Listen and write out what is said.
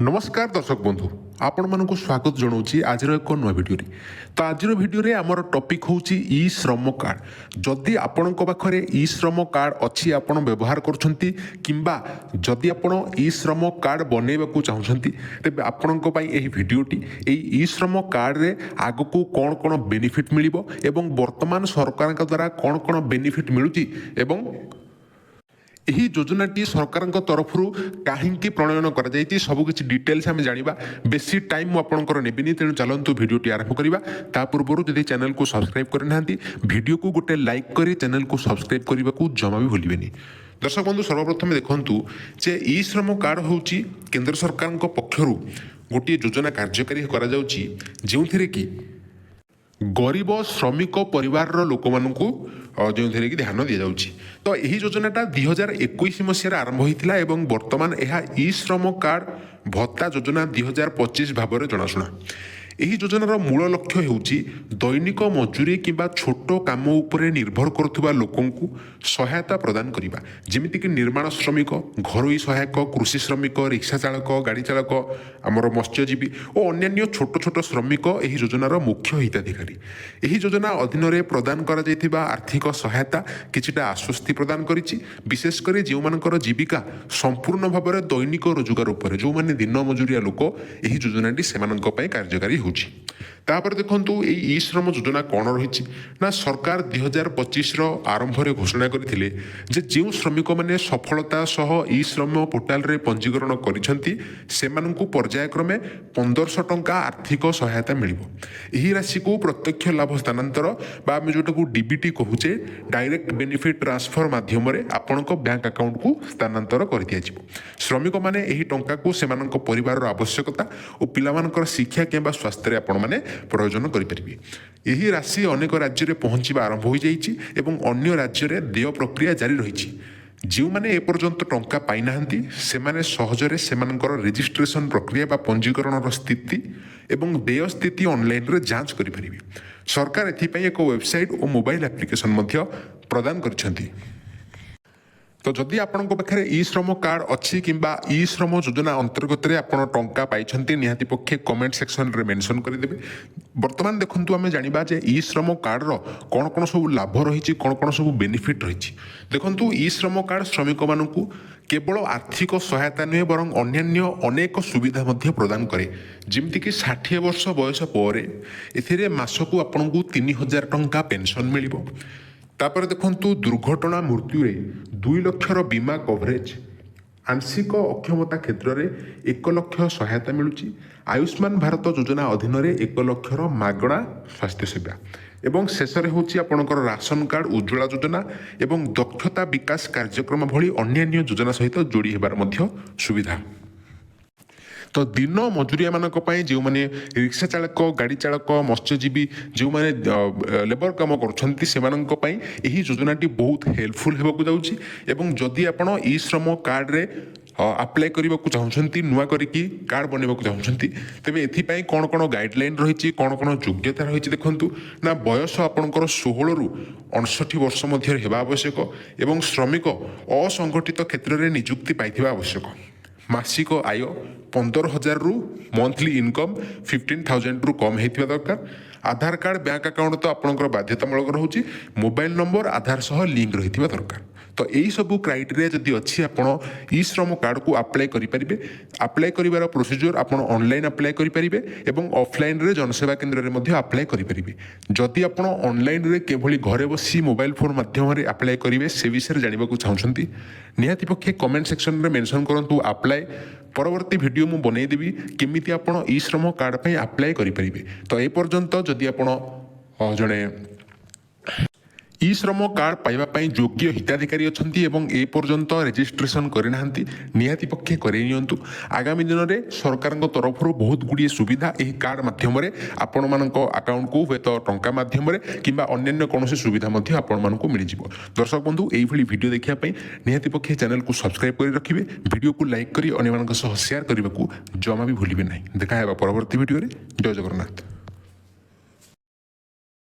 नमस्कार दर्शक बंधु आपण मानक स्वागत जनाऊँ आज एक नुआ भिडियो तो आज भिडियो आमर टॉपिक हूँ ई श्रम कार्ड जदि आपण पाखे ई श्रम कार्ड अच्छी आपण व्यवहार करछंती किंबा जदि आपण ई श्रम कार्ड बनैबा चाहूँगी तेज आपण भिडियोटी ई श्रम कार्ड रे आग को कौन कौन बेनिफिट मिलिबो एवं वर्तमान सरकार द्वारा कौन कौन बेनिफिट मिलुची एवं यही योजनाटी सरकार तरफ कहीं प्रणयन कर सबकि डिटेल्स आम जाना बेसी टाइम मुझे नेबिनी तेणु चलतु भिडियोटी आरंभ करवा ता पूर्व जब चैनल को सब्सक्राइब करना भिडियो को गोटे लाइक कर चैनल को सब्सक्राइब करने को जमा भी भूलें। दर्शक बंधु सर्वप्रथम देखूँ जे ई श्रम कार्ड हूँ केंद्र सरकार पक्षर गोटे योजना कार्यकारी जो कि गरीब श्रमिक परिवार लोक मानू जो कि ध्यान दि जाऊँगी तो यही योजनाटा 2021 मसीह आरंभ होता है वर्तमान यह ई श्रम कार्ड भत्ता योजना 2025 भाव में जनाशुना। यही योजनार मूल लक्ष्य होउची दैनिक मजूरी किंबा छोट काम उपरे निर्भर करुवा लोकंकु सहायता प्रदान करिबा जेमिति कि निर्माण श्रमिक घरोई सहायक कृषि श्रमिक रिक्शा चालक गाड़ी चालक आमर मत्स्यजीवी और अन्य छोट छोट श्रमिक यही योजनार मुख्य हिताधिकारी। यही योजना अधीन में प्रदान करा जायथिबा आर्थिक सहायता किछिटा आश्वस्ति प्रदान करिछि विशेषकर जो मानकर जीविका संपूर्ण भाव में दैनिक रोजगार उपर जो माने दिन मजूरिया लोक यही योजनाटी सेमानंक पय कार्यकारी तापर देखूँ ई श्रम योजना कौन रही ना सरकार 2025 आरंभ में घोषणा करते जो श्रमिक मैंने सफलता सह ई श्रम पोर्टाल रे पंजीकरण कर पर्यायक्रमे 1500 टंका आर्थिक सहायता मिल राशि को प्रत्यक्ष लाभ स्थानांतर आम जोटा को डीबीटी कहूचे डायरेक्ट बेनिफिट ट्रांसफर माध्यम आपण बैंक अकाउंट को स्थानांतर कर दिया श्रमिक मैंने यही टंका को सेमानक परिवार आवश्यकता और पिलामानकर शिक्षा किंबा स्वास्थ्य आपण मैंने प्रयोजन करेंगे। यही राशि अनेक राज्य में पहुँचवा आरंभ हो जाइए एवं अन्य राज्य में देय प्रक्रिया जारी रही जो मैंने एपर्यंत टंका पाई नाहंती से माने सहजरे सेमानकर रेजिस्ट्रेशन प्रक्रिया बा पंजीकरण स्थिति एवं देय स्थिति ऑनलाइन रे जांच करि परिबे। सरकार एथिपई एक वेबसाइट और मोबाइल एप्लिकेशन मध्य प्रदान करछंती। तो जदि आपण पाखे ई श्रम कार्ड अच्छी किंबा ई श्रम योजना अंतर्गत आपड़ टंका पाई निहाती पक्षे कमेंट सेक्शन रे मेंशन करदेवे। वर्तमान देखु आम जाना जे ई श्रम कार्ड कौन कौन सब लाभ रही कौन कौन सब बेनिफिट रही देखु ई श्रम कार्ड श्रमिक मानू केवल आर्थिक सहायता नुहे बर अन्य अनेक सुविधा प्रदान करे जमीक 60 वर्ष बयस पर ए मासकू आपन को 3000 टंका पेंशन मिल तापर देखु दुर्घटना मृत्यु 2 लाख बीमा कवरेज आंशिक अक्षमता क्षेत्र में 1 लाख सहायता मिलूँ आयुष्मान भारत योजना अधीन 1 लाख मागणा स्वास्थ्य सेवा एवं शेष में हूँ आपंकर राशन कार्ड उज्ज्वला योजना एवं दक्षता विकास कार्यक्रम भली अन्य योजना सहित जोड़ी होबार सुविधा। तो दिन मजूरिया मानक जो मैंने रिक्शा चालक गाड़ी चालक मत्स्यजीवी जो मैंने लेबर काम कर योजनाटी बहुत हेल्पफुल होगा जाऊँगी एवं जदि आप ई श्रम कार्ड रे अप्लाई करने को चाहते नुआ करके कार्ड बनवा चाहते तेज एपाई कौन कौन गाइडलाइन रही कौन कौन योग्यता रही देखूँ ना बयस आपंकर 16 ରୁ 59 वर्ष मध्य होगा आवश्यक एवं श्रमिक असंगठित क्षेत्र में निजुक्ति पाई आवश्यक मासिक आय 15,000 रु मंथली इनकम 15,000 रु कम होता दरकार आधार कार्ड बैंक अकाउंट तो आपंकर बाध्यतामूलक रोचे मोबाइल नंबर आधार सह लिंक रही दरकार। तो यही सब क्राइटेरिया जदि अच्छी आप ई श्रम कार्ड को अप्लाई करेंगे अप्लाई कर प्रोसीजर आप ऑनलाइन अप्लाई करेंगे एवं ऑफलाइन रे जनसेवा केन्द्र में अप्लाई करेंगे जदि आप ऑनलाइन रे केवल घरे बसी मोबाइल फोन माध्यम अप्लाई करेंगे से विषय जानवा चाहते निहाती पक्षे कमेंट सेक्शन में मेंशन करूँ अप्लाई परवर्ती वीडियो मु बनईदेवी केमिति आपण ई श्रम कार्ड पे अप्लाई करेंगे। तो ए पर्यंत जदि आपण जड़े ई श्रम कार्ड पाइबापी योग्य हिताधिकारी अच्छा ए पर्यंत रेजिस्ट्रेशन करना निहाती पक्षे करनियंतु आगामी दिन में सरकार तरफ बहुत गुड़िए सुविधा यह कार्ड मध्यम आपण मान अकाउंट को हे तो टंका मध्यम कि अन्य कौन सुविधा आपण मिल जाव। दर्शक बंधु यही वीडियो देखापी निहाती पक्षे चैनल को सब्सक्राइब कर रखिए वीडियो को लाइक कर अन्य शेयर करने को जमा भी भूलिए ना। देखा परवर्ती वीडियो जय जगन्नाथ।